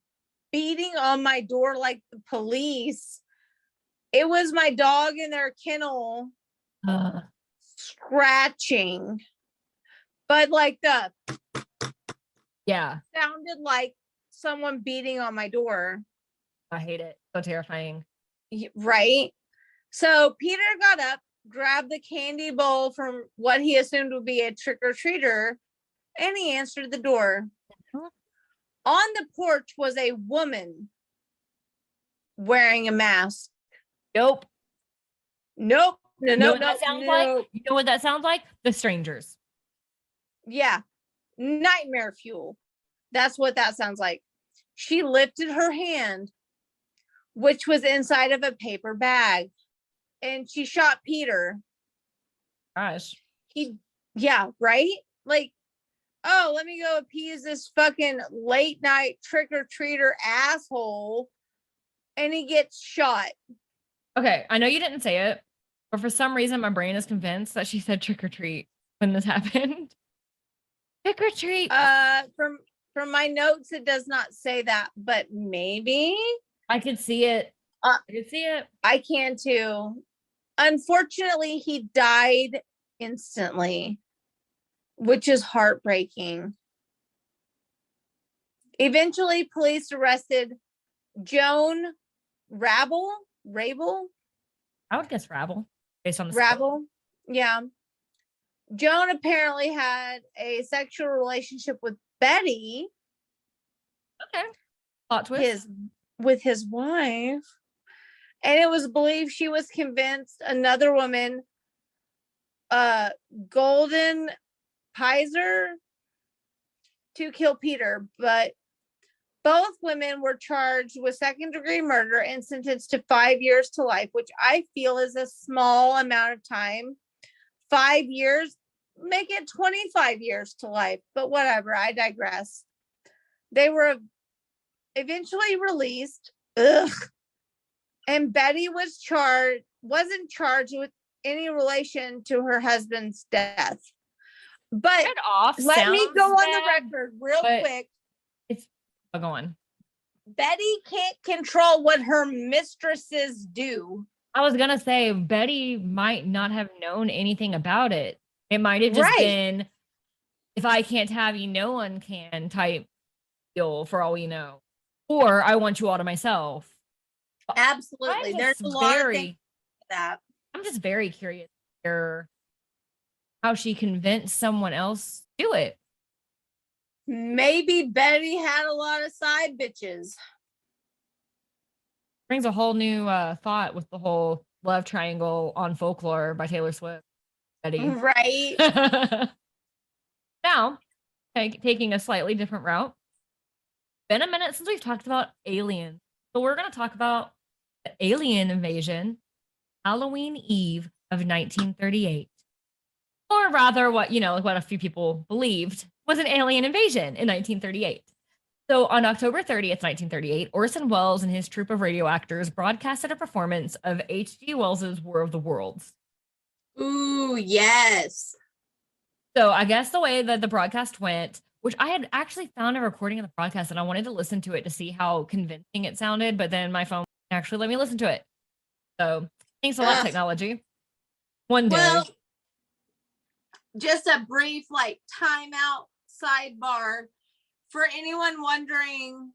beating on my door like the police. It was my dog in their kennel scratching, but like the sounded like someone beating on my door. I hate it. So terrifying. Right? So Peter got up, grabbed the candy bowl from what he assumed would be a trick-or-treater, and he answered the door. On the porch was a woman wearing a mask. Nope. No. You know what that sounds like? The Strangers. Yeah. Nightmare fuel. That's what that sounds like. She lifted her hand, which was inside of a paper bag, and she shot Peter. Gosh. Right? Like, oh, let me go appease this fucking late night trick-or-treater asshole, and he gets shot. Okay, I know you didn't say it, but for some reason my brain is convinced that she said trick or treat when this happened. Trick or treat. From my notes, it does not say that, but maybe I could see it. I can too. Unfortunately, he died instantly, which is heartbreaking. Eventually, police arrested Joan Rabel. I would guess Rabel based on the Rabel. Yeah. Joan apparently had a sexual relationship with Betty. Okay. Plot twist. With his wife. And it was believed she was convinced another woman, Golden Pizer, to kill Peter, but both women were charged with second-degree murder and sentenced to 5 years to life, which I feel is a small amount of time. 5 years, make it 25 years to life, but whatever, I digress. They were eventually released. And Betty wasn't charged with any relation to her husband's death. But let me go on the record real quick. Go on. Betty can't control what her mistresses do. I was gonna say Betty might not have known anything about it. It might have just been, if I can't have you, no one can type deal for all we know. Or I want you all to myself. Absolutely. There's a lot of things like that. I'm just very curious to hear how she convinced someone else to do it. Maybe Betty had a lot of side bitches. Brings a whole new thought with the whole love triangle on Folklore by Taylor Swift. Betty. Right. Now, taking a slightly different route. Been a minute since we've talked about aliens. So we're going to talk about the alien invasion, Halloween Eve of 1938. Or rather, what a few people believed was an alien invasion in 1938. So on October 30th, 1938, Orson Welles and his troupe of radio actors broadcasted a performance of H.G. Wells's War of the Worlds. Ooh, yes. So I guess the way that the broadcast went, which I had actually found a recording of the broadcast and I wanted to listen to it to see how convincing it sounded, but then my phone actually let me listen to it. So thanks a lot, technology. One day. Well, just a brief timeout sidebar for anyone wondering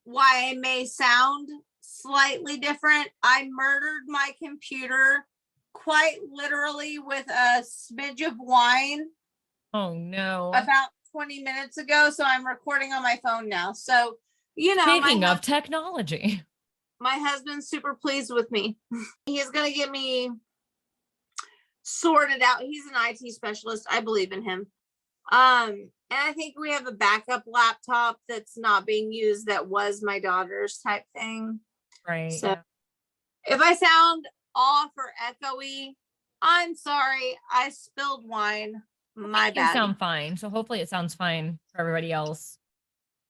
why I may sound slightly different. I murdered my computer quite literally with a smidge of wine. Oh no. About 20 minutes ago. So I'm recording on my phone now. So, speaking of technology, my husband's super pleased with me. He's going to get me sorted out. He's an IT specialist. I believe in him. And I think we have a backup laptop that's not being used that was my daughter's type thing. Right. So if I sound off or echoey, I'm sorry. I spilled wine. My bad. You sound fine. So hopefully it sounds fine for everybody else.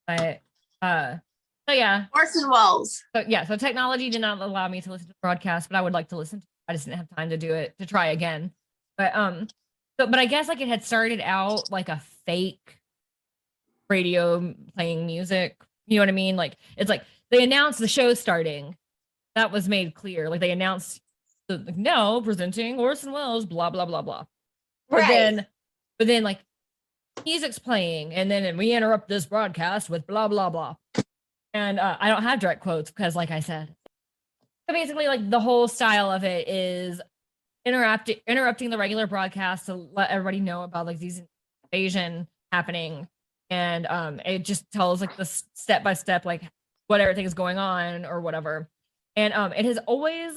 But so yeah. Orson Welles. So yeah, so technology did not allow me to listen to the broadcast, but I would like to listen to it. I just didn't have time to do it, to try again. But but I guess it had started out like a fake radio playing music. You know what I mean? It's they announced the show starting. That was made clear. They announced no, presenting Orson Welles, blah blah blah blah. Right. But then music's playing, and then we interrupt this broadcast with blah blah blah. And I don't have direct quotes because, like I said, so basically, the whole style of it is interrupting the regular broadcast to let everybody know about these invasion happening, and it just tells the step by step what everything is going on or whatever. And it has always,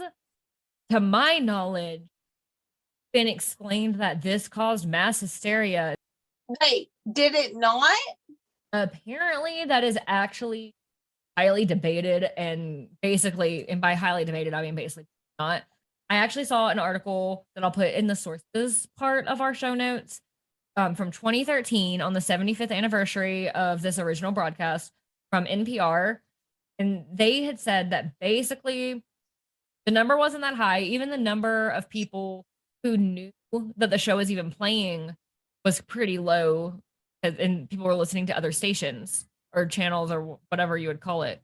to my knowledge, been explained that this caused mass hysteria. Wait, did it not? Apparently, that is actually highly debated, and by highly debated, I mean basically not. I actually saw an article that I'll put in the sources part of our show notes from 2013 on the 75th anniversary of this original broadcast from NPR. And they had said that basically the number wasn't that high. Even the number of people who knew that the show was even playing was pretty low, and people were listening to other stations or channels or whatever you would call it.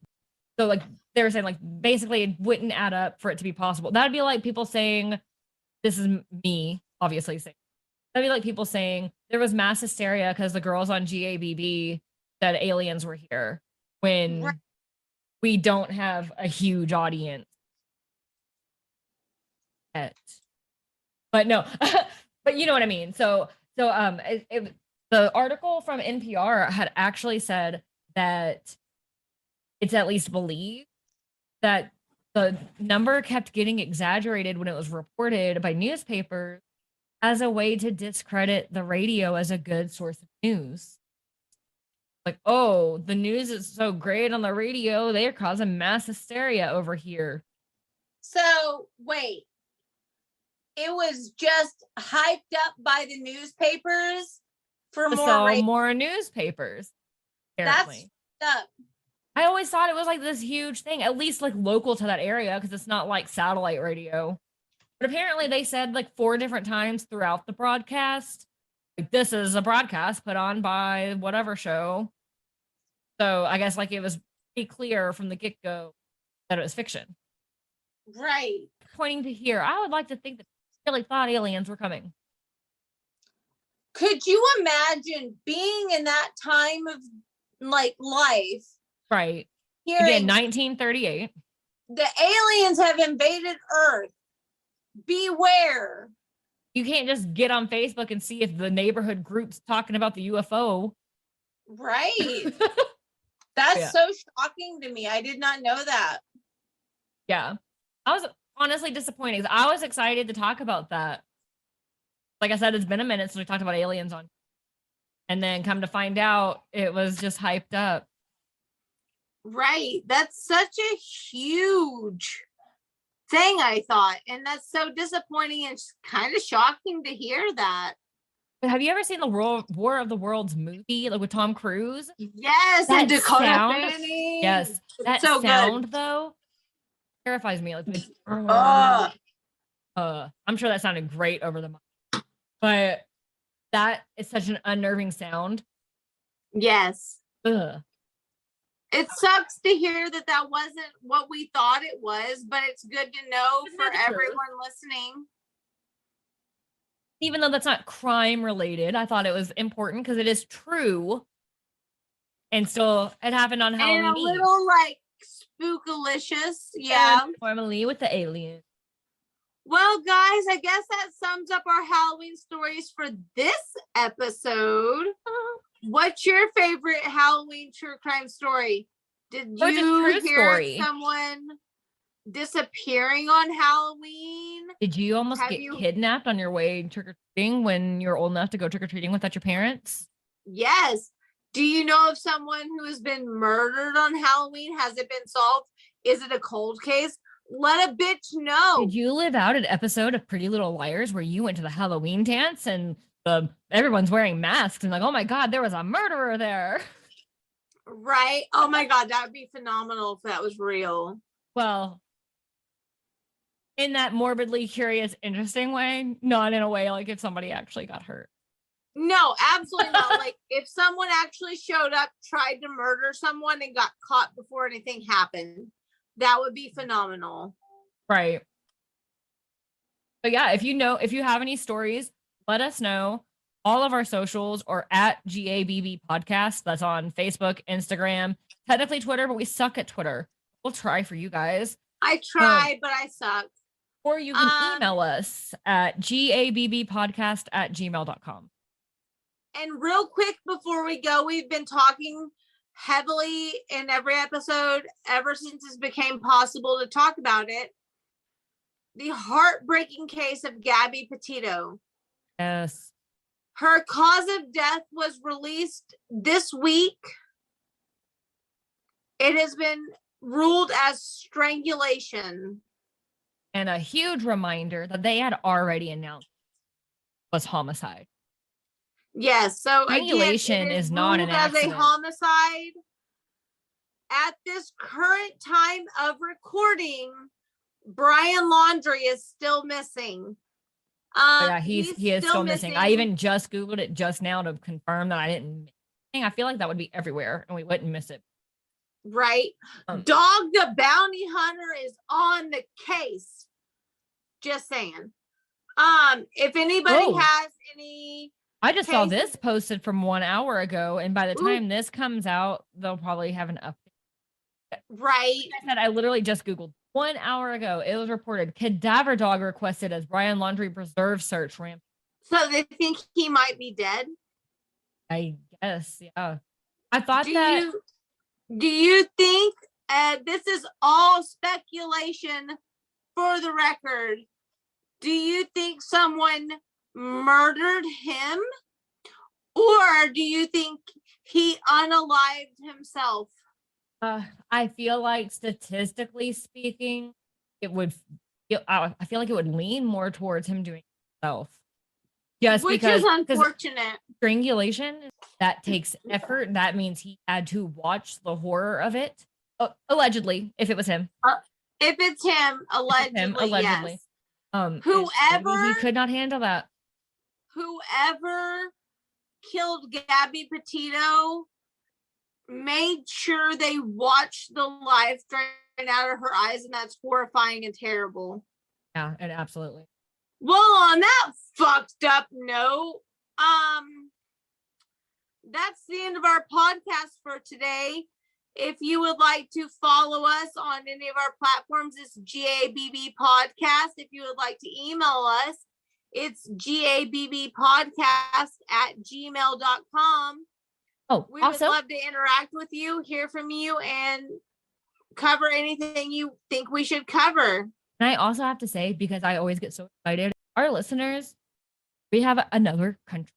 So they were saying basically it wouldn't add up for it to be possible. That'd be like people saying, this is me obviously saying, that'd be like people saying there was mass hysteria because the girls on GABB said aliens were here when we don't have a huge audience yet. But no, but you know what I mean. So the article from NPR had actually said that it's at least believed that the number kept getting exaggerated when it was reported by newspapers as a way to discredit the radio as a good source of news. Oh, the news is so great on the radio, they're causing mass hysteria over here. So wait, it was just hyped up by the newspapers for more newspapers. Apparently. That's up. I always thought it was this huge thing, at least local to that area, because it's not like satellite radio. But apparently they said 4 different times throughout the broadcast, this is a broadcast put on by whatever show. So I guess it was pretty clear from the get-go that it was fiction. Right. Pointing to here, I would like to think that they really thought aliens were coming. Could you imagine being in that time of life? Right. Again, 1938. The aliens have invaded Earth. Beware. You can't just get on Facebook and see if the neighborhood group's talking about the UFO. Right. That's so shocking to me. I did not know that. Yeah. I was honestly disappointed. I was excited to talk about that. Like I said, it's been a minute since we talked about aliens on. And then come to find out, it was just hyped up. Right. That's such a huge thing, I thought. And that's so disappointing and kind of shocking to hear that. Have you ever seen the War of the Worlds movie, with Tom Cruise? Yes, and Dakota Fanning. Yes, that so sound good. Though terrifies me. I'm sure that sounded great over the mic, but That is such an unnerving sound. Yes. Ugh. It sucks to hear that that wasn't what we thought it was, but it's good to know Isn't for that the truth? everyone listening. Even though that's not crime related, I thought it was important because it is true. And still, it happened on And Halloween a Eve. little like spookalicious. Yeah. And normally with the alien. Well, guys, I guess that sums up our Halloween stories for this episode. What's your favorite Halloween true crime story? Did Or just you true hear story. someone disappearing on Halloween? Did you almost Have get you- kidnapped on your way trick or treating when you're old enough to go trick or treating without your parents? Yes. Do you know of someone who has been murdered on Halloween? Has it been solved? Is it a cold case? Let a bitch know. Did you live out an episode of Pretty Little Liars where you went to the Halloween dance and everyone's wearing masks and like, oh my God, there was a murderer there? Right? Oh my God, that would be phenomenal if that was real. Well, in that morbidly curious, interesting way, not in a way like if somebody actually got hurt. No, absolutely not. Like if someone actually showed up, tried to murder someone and got caught before anything happened, that would be phenomenal. Right. But yeah, if you have any stories, let us know. All of our socials are at GABB Podcast. That's on Facebook, Instagram, technically Twitter, but we suck at Twitter. We'll try for you guys. I try, but I suck. Or you can email us at gabbpodcast@gmail.com. And real quick before we go, we've been talking heavily in every episode ever since it became possible to talk about it. The heartbreaking case of Gabby Petito. Yes. Her cause of death was released this week. It has been ruled as strangulation. And a huge reminder that they had already announced was homicide. Yes, so Strangulation again, is not an ruled as a accident. homicide. At this current time of recording, Brian Laundrie is still missing. Yeah, he is still missing. I even just Googled it just now to confirm that I didn't miss anything. I feel like that would be everywhere and we wouldn't miss it. Right. Dog the Bounty Hunter is on the case. Just saying. If anybody Whoa. has any I just saw cases- this posted from 1 hour ago, and by the Ooh. time this comes out, they'll probably have an update. Right. I said I literally just Googled 1 hour ago. It was reported cadaver dog requested as Brian Laundrie preserve search ramp. So they think he might be dead. I guess, yeah. I thought Do that you think this is all speculation for the record? Do you think someone murdered him? Or do you think he unalived himself? I feel like statistically speaking, I feel like it would lean more towards him doing it himself. Just Which because is unfortunate. strangulation, that takes effort. That means he had to watch the horror of it. Allegedly, if it was him. If it's him, allegedly, yes. Whoever he could not handle that. Whoever killed Gabby Petito made sure they watched the life drain out of her eyes, and that's horrifying and terrible. Yeah, and absolutely. Well, on that fucked up note, that's the end of our podcast for today. If you would like to follow us on any of our platforms, it's GABB Podcast. If you would like to email us, it's gabbpodcast@gmail.com. Oh, We also, would love to interact with you, hear from you, and cover anything you think we should cover. and I also have to say, because I always get so excited, our listeners, we have another country.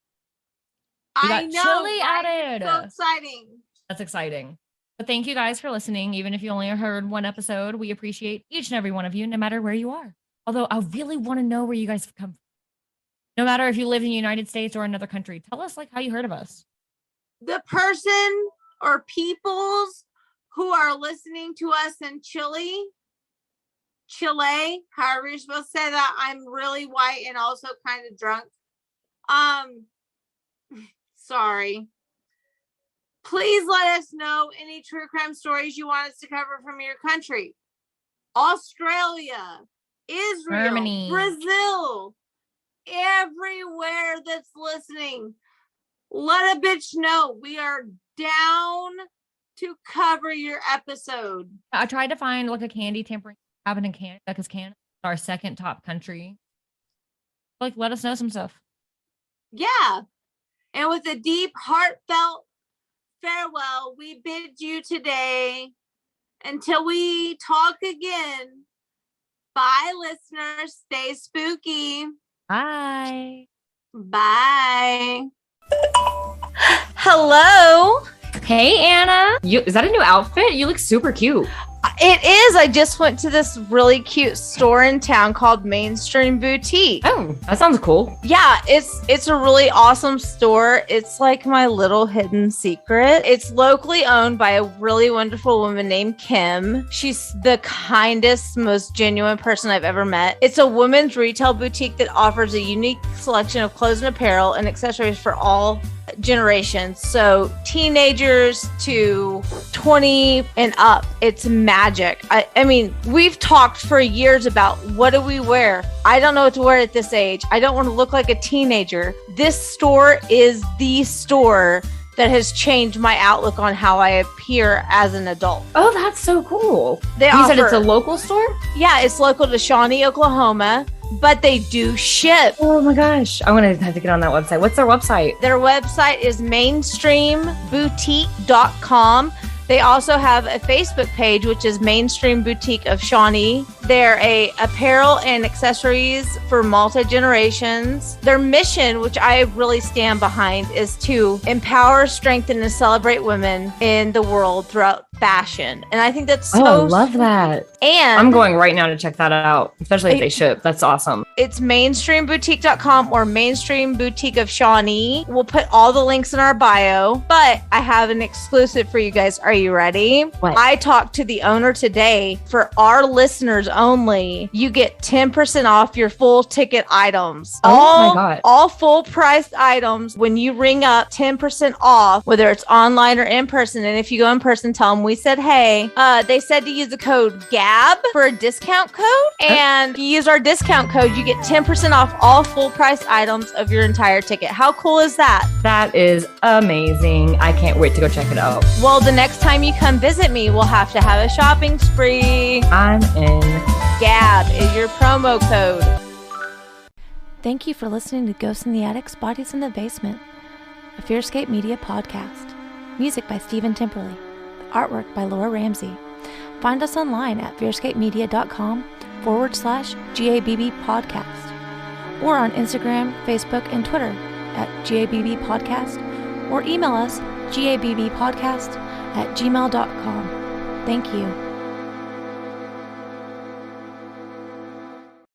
We I got know, Chile right? added. So exciting. That's exciting. But thank you guys for listening. Even if you only heard one episode, we appreciate each and every one of you, no matter where you are. Although I really want to know where you guys have come from. No matter if you live in the United States or another country, tell us like how you heard of us. The person or peoples who are listening to us in Chile, however you're supposed to say that. I'm really white and also kind of drunk. Sorry. Please let us know any true crime stories you want us to cover from your country. Australia, Israel, Germany, Brazil, everywhere that's listening. Let a bitch know we are down to cover your episode. I tried to find like a candy tampering cabin in Canada because Canada is our second top country. Like, let us know some stuff. Yeah. And with a deep, heartfelt farewell, we bid you today until we talk again. Bye, listeners. Stay spooky. Bye. Bye. Hello. Hey, Anna. Is that a new outfit? You look super cute. It is. I just went to this really cute store in town called Mainstream Boutique. Oh, that sounds cool. Yeah, it's a really awesome store. It's like my little hidden secret. It's locally owned by a really wonderful woman named Kim. She's the kindest, most genuine person I've ever met. It's a women's retail boutique that offers a unique selection of clothes and apparel and accessories for all generations. So teenagers to 20 and up. It's magic. I mean, we've talked for years about what do we wear? I don't know what to wear at this age. I don't want to look like a teenager. This store is the store that has changed my outlook on how I appear as an adult. Oh, that's so cool. You said it's a local store? Yeah, it's local to Shawnee, Oklahoma, but they do ship. Oh my gosh. I'm going to have to get on that website. What's their website? Their website is mainstreamboutique.com. They also have a Facebook page, which is Mainstream Boutique of Shawnee. They're a apparel and accessories for multi-generations. Their mission, which I really stand behind, is to empower, strengthen, and celebrate women in the world throughout fashion. And I think that's so I love that. And I'm going right now to check that out, especially if they ship. That's awesome. It's mainstreamboutique.com or Mainstream Boutique of Shawnee. We'll put all the links in our bio, but I have an exclusive for you guys. Are you ready? What? I talked to the owner today. For our listeners only, you get 10% off your full ticket items. Oh my God. All full priced items when you ring up, 10% off, whether it's online or in person. And if you go in person, tell them we said, hey, they said to use the code GAB for a discount code. And if you use our discount code, you get 10% off all full price items of your entire ticket. How cool is that? That is amazing. I can't wait to go check it out. Well, the next time you come visit me, we'll have to have a shopping spree. I'm in. GAB is your promo code. Thank you for listening to Ghosts in the Attics, Bodies in the Basement, a Fearscape Media podcast. Music by Stephen Timperley. Artwork by Laura Ramsey. Find us online at fearscapemedia.com/GABB podcast or on Instagram, Facebook, and Twitter at GABB podcast or email us gabbpodcast@gmail.com. Thank you.